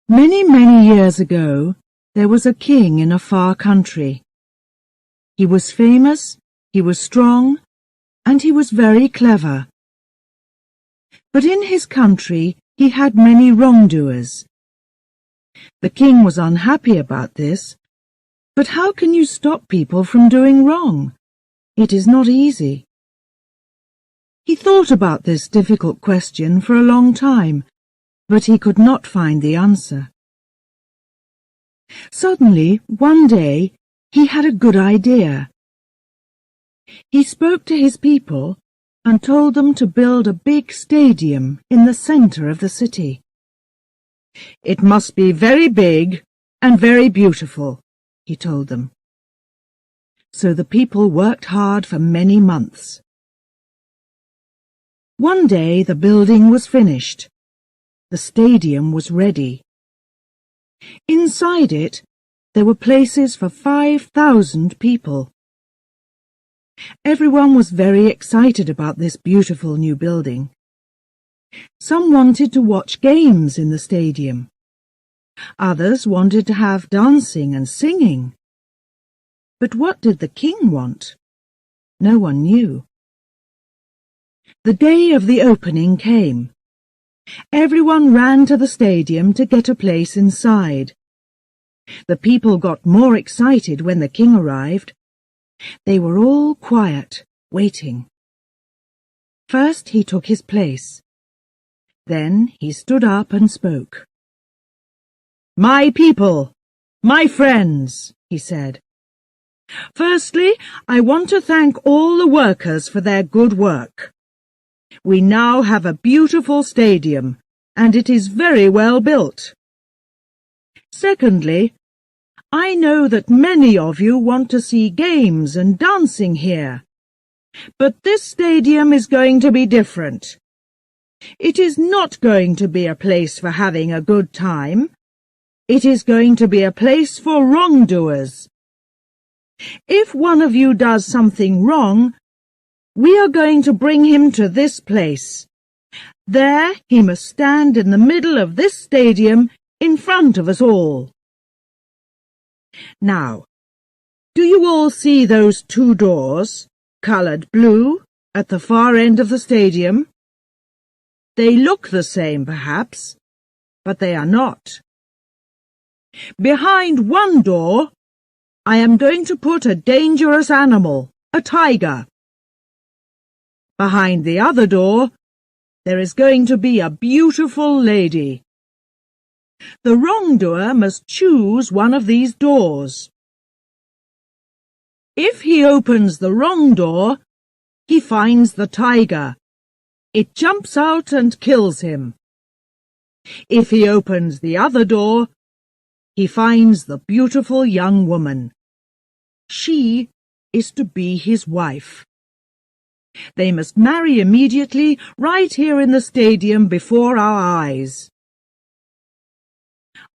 Many, many years ago, there was a king in a far country. He was famous, he was strong, and he was very clever. But in his country he had many wrongdoers. The king was unhappy about this, but how can you stop people from doing wrong? It is not easy. He thought about this difficult question for a long time, but he could not find the answer. Suddenly, one day, he had a good idea. He spoke to his people and told them to build a big stadium in the center of the city. It must be very big and very beautiful, he told them. So the people worked hard for many months. One day the building was finished. The stadium was ready. Inside it, there were places for 5,000 people. Everyone was very excited about this beautiful new building. Some wanted to watch games in the stadium. Others wanted to have dancing and singing. But what did the king want? No one knew. The day of the opening came. Everyone ran to the stadium to get a place inside. The people got more excited when the king arrived. They were all quiet, waiting. First he took his place. Then he stood up and spoke. "My people, my friends," he said. "Firstly, I want to thank all the workers for their good work. We now have a beautiful stadium, and it is very well built. Secondly, I know that many of you want to see games and dancing here, but this stadium is going to be different. It is not going to be a place for having a good time. It is going to be a place for wrongdoers. If one of you does something wrong, we are going to bring him to this place. There he must stand in the middle of this stadium in front of us all. Now, do you all see those two doors, coloured blue, at the far end of the stadium? They look the same, perhaps, but they are not. Behind one door, I am going to put a dangerous animal, a tiger. Behind the other door, there is going to be a beautiful lady. The wrongdoer must choose one of these doors. If he opens the wrong door, he finds the tiger. It jumps out and kills him. If he opens the other door, he finds the beautiful young woman. She is to be his wife. They must marry immediately, right here in the stadium before our eyes.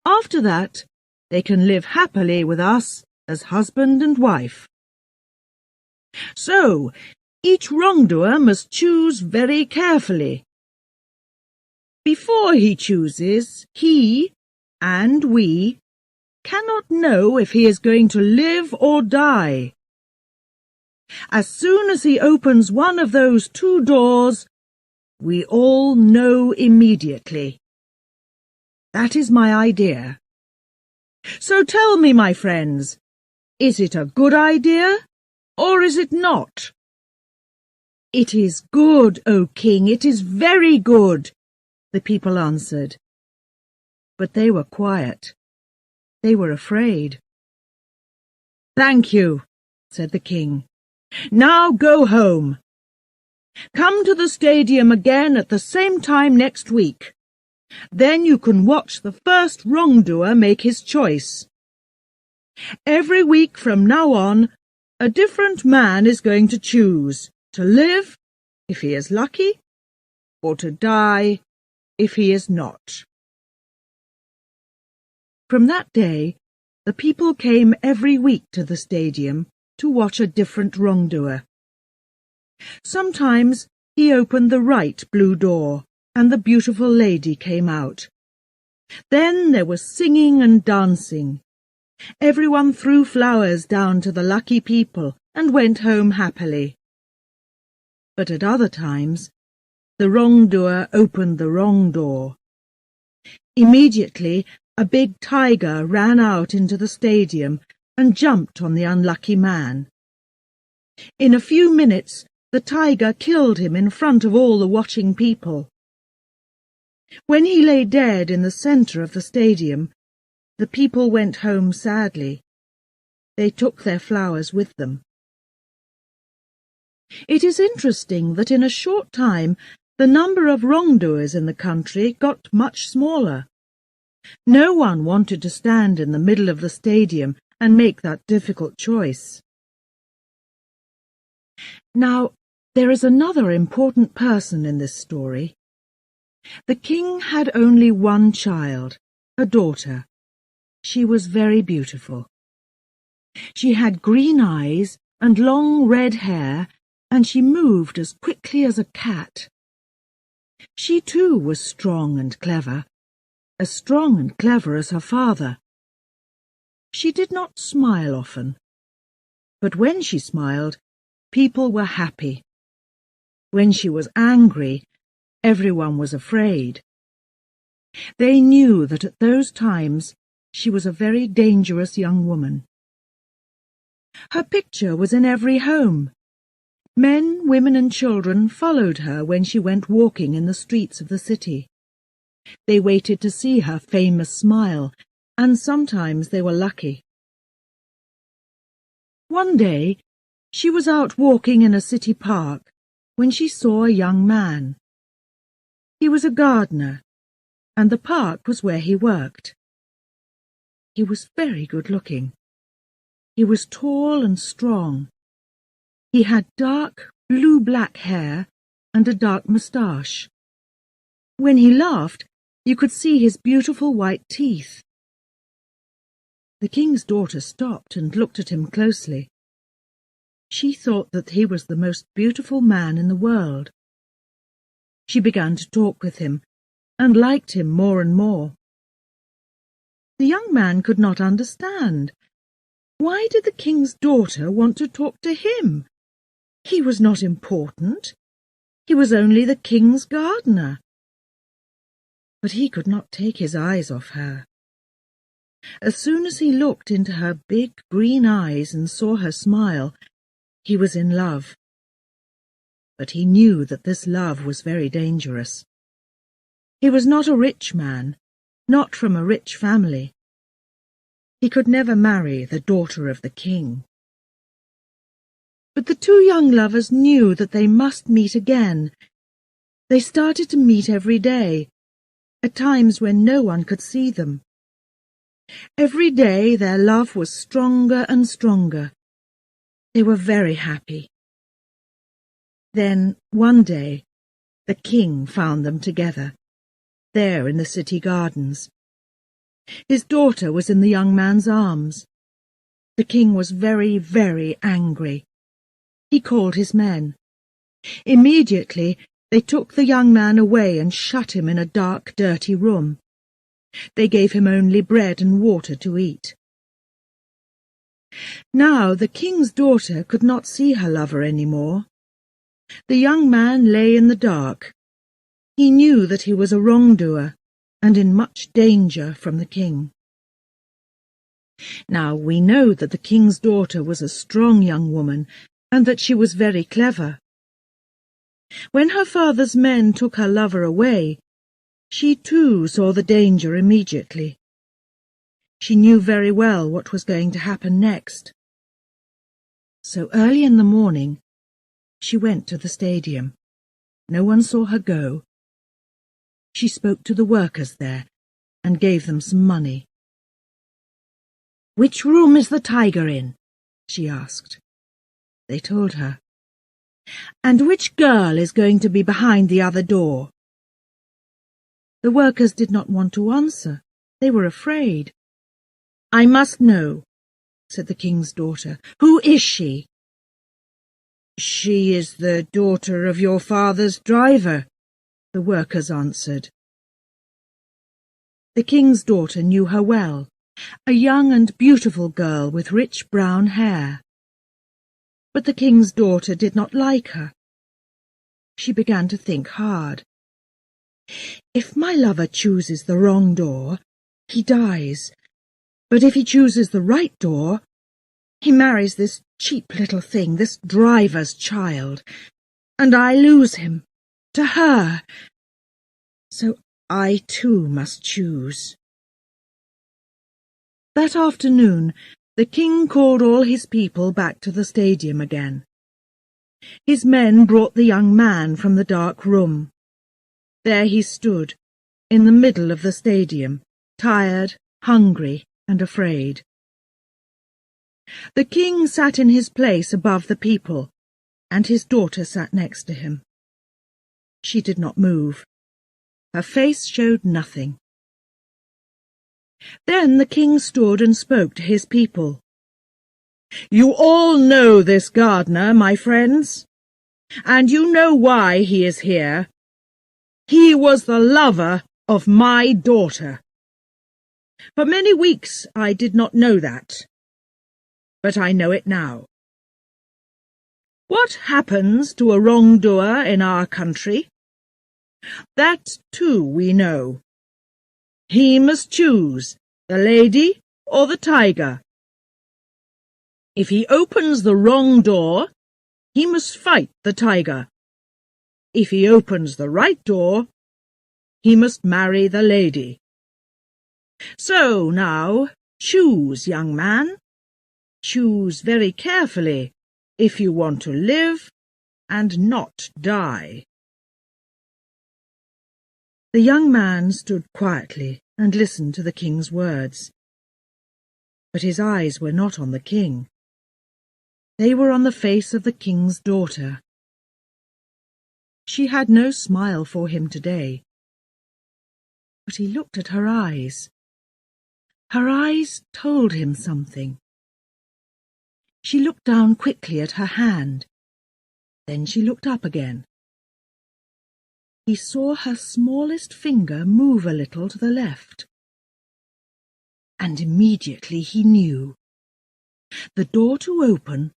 After that, they can live happily with us as husband and wife. So, each wrongdoer must choose very carefully. Before he chooses, he and we cannot know if he is going to live or die. As soon as he opens one of those two doors, we all know immediately. That is my idea. So tell me, my friends, is it a good idea, or is it not? It is good, O King, it is very good, the people answered. But they were quiet. They were afraid. Thank you, said the king. Now go home. Come to the stadium again at the same time next week. Then you can watch the first wrongdoer make his choice. Every week from now on, a different man is going to choose to live, if he is lucky, or to die, if he is not. From that day, the people came every week to the stadium to watch a different wrongdoer. Sometimes he opened the right blue door, and the beautiful lady came out. Then there was singing and dancing. Everyone threw flowers down to the lucky people and went home happily. But at other times, the wrongdoer opened the wrong door. Immediately, a big tiger ran out into the stadium and jumped on the unlucky man. In a few minutes, the tiger killed him in front of all the watching people. When he lay dead in the centre of the stadium, the people went home sadly. They took their flowers with them. It is interesting that in a short time the number of wrongdoers in the country got much smaller. No one wanted to stand in the middle of the stadium and make that difficult choice. Now, there is another important person in this story. The king had only one child, a daughter. She was very beautiful. She had green eyes and long red hair, and she moved as quickly as a cat. She too was strong and clever, as strong and clever as her father. She did not smile often, but when she smiled, people were happy. When she was angry, everyone was afraid. They knew that at those times she was a very dangerous young woman. Her picture was in every home. Men, women and children followed her when she went walking in the streets of the city. They waited to see her famous smile, and sometimes they were lucky. One day, she was out walking in a city park when she saw a young man. He was a gardener, and the park was where he worked. He was very good-looking. He was tall and strong. He had dark, blue-black hair and a dark moustache. When he laughed, you could see his beautiful white teeth. The king's daughter stopped and looked at him closely. She thought that he was the most beautiful man in the world. She began to talk with him, and liked him more and more. The young man could not understand. Why did the king's daughter want to talk to him? He was not important. He was only the king's gardener. But he could not take his eyes off her. As soon as he looked into her big green eyes and saw her smile, he was in love. But he knew that this love was very dangerous. He was not a rich man, not from a rich family. He could never marry the daughter of the king. But the two young lovers knew that they must meet again. They started to meet every day, at times when no one could see them. Every day their love was stronger and stronger. They were very happy. Then, one day, the king found them together, there in the city gardens. His daughter was in the young man's arms. The king was very, very angry. He called his men. Immediately they took the young man away and shut him in a dark, dirty room. They gave him only bread and water to eat. Now the king's daughter could not see her lover any more. The young man lay in the dark. He knew that he was a wrongdoer and in much danger from the king. Now we know that the king's daughter was a strong young woman and that she was very clever. When her father's men took her lover away, she too saw the danger immediately. She knew very well what was going to happen next. So early in the morning, she went to the stadium. No one saw her go. She spoke to the workers there and gave them some money. "Which room is the tiger in?" she asked. They told her. "And which girl is going to be behind the other door?" The workers did not want to answer. They were afraid. "I must know," said the king's daughter. "Who is she?" "She is the daughter of your father's driver," the workers answered. The king's daughter knew her well, a young and beautiful girl with rich brown hair. But the king's daughter did not like her. She began to think hard. If my lover chooses the wrong door, he dies. But if he chooses the right door, he marries this cheap little thing, this driver's child, and I lose him to her. So I too must choose. That afternoon, the king called all his people back to the stadium again. His men brought the young man from the dark room. There he stood, in the middle of the stadium, tired, hungry, and afraid. The king sat in his place above the people, and his daughter sat next to him. She did not move. Her face showed nothing. Then the king stood and spoke to his people. "You all know this gardener, my friends, and you know why he is here. He was the lover of my daughter. For many weeks I did not know that, but I know it now. What happens to a wrongdoer in our country? That too we know. He must choose the lady or the tiger. If he opens the wrong door, he must fight the tiger. If he opens the right door, he must marry the lady. So now, choose, young man. Choose very carefully if you want to live and not die." The young man stood quietly and listened to the king's words. But his eyes were not on the king. They were on the face of the king's daughter. She had no smile for him today. But he looked at her eyes. Her eyes told him something. She looked down quickly at her hand. Then she looked up again. He saw her smallest finger move a little to the left. And immediately he knew. The door to open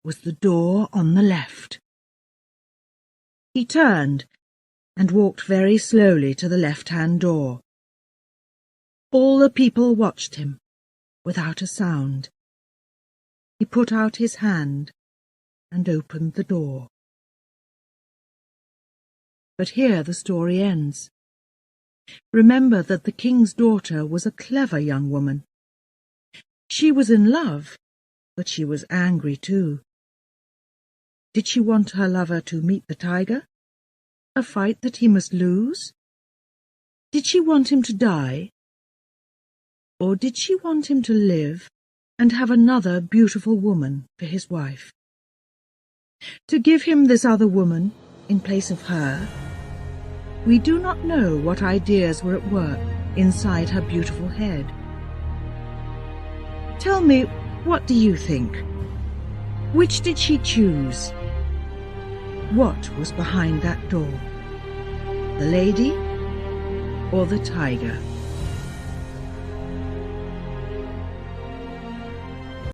was the door on the left. He turned and walked very slowly to the left-hand door. All the people watched him, without a sound. He put out his hand and opened the door. But here the story ends. Remember that the king's daughter was a clever young woman. She was in love, but she was angry too. Did she want her lover to meet the tiger? A fight that he must lose? Did she want him to die? Or did she want him to live and have another beautiful woman for his wife? To give him this other woman in place of her? We do not know what ideas were at work inside her beautiful head. Tell me, what do you think? Which did she choose? What was behind that door? The lady or the tiger?